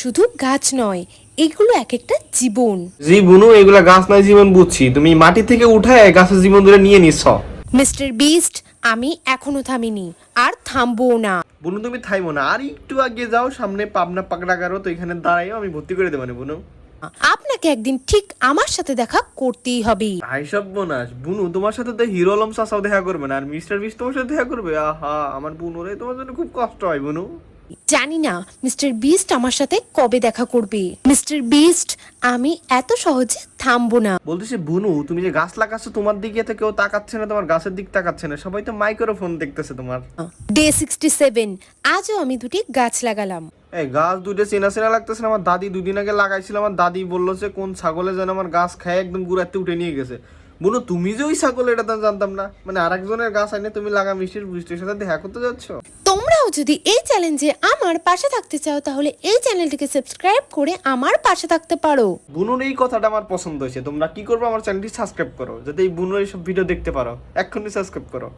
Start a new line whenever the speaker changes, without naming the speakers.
শুধু গাছ নয়, এগুলো এক একটা জীবন।
জি বুনু, এগুলা গাছ নয় জীবন বুঝছি, তুমি মাটি থেকে উঠায় গাছের জীবন ধরে নিয়ে নিচ্ছ।
মিস্টার বিস্ট, আমি এখনো থামিনি, আর থামবো না।
বুনু তুমি থাইমো না, আর একটু আগে যাও, সামনে পাবনা পাকড়াগারো, তো এখানে দাঁড়াইও, আমি ভর্তি করে দেবো না বুনু।
আপনাকে একদিন ঠিক আমার সাথে দেখা করতেই হবে।
ভাই সব বোনাস বুনু, তোমার সাথে তো হিরো আলম চাচাও দেখা করবে না, আর মিস্টার বিস্ট তোমার সাথে দেখা করবে? আহা, আমার বুনু রে, তোমার জন্য খুব কষ্ট হয় বুনু।
জানি না মিস্টার বিস্ট আমার সাথে কবে দেখা করবে। মিস্টার বিস্ট, আমি এত সহজে থামবো না।
বলতেছি বুনু, তুমি যে গাছ লাগাচ্ছ, তোমার দিকে তো কেউ তাকাচ্ছে না, তোমার গাছের দিক তাকাচ্ছে না, সবাই তো মাইক্রোফোন দেখতেছে তোমার।
ডে 67, আজও আমি দুটি গাছ লাগালাম।
এই গাছ দুইটা চেনা চেনা লাগতেছে না, আমার দাদি দুদিন আগে লাগাইছিল, আমার দাদি বললো যে কোন ছাগলে যেন আমার গাছ খায় একদম গুড়াতে উঠে নিয়ে গেছে। বুনু তুমি যে ওই ছাগল, এটা তো জানতাম না, মানে আরেকজনের গাছ আইনে তুমি লাগা মিষ্টির বৃষ্টির সাথে দেখা করতে যাচ্ছ।
তোমরাও যদি এই চ্যালেঞ্জে আমার পাশে থাকতে চাও, তাহলে এই চ্যানেলটিকে সাবস্ক্রাইব করে আমার পাশে থাকতে পারো।
বুনুর এই কথাটা আমার পছন্দ হয়েছে। তোমরা কি করবো, আমার চ্যানেলটি সাবস্ক্রাইব করো, যাতে এই বুনুর এইসব ভিডিও দেখতে পারো। এক্ষুনি সাবস্ক্রাইব করো।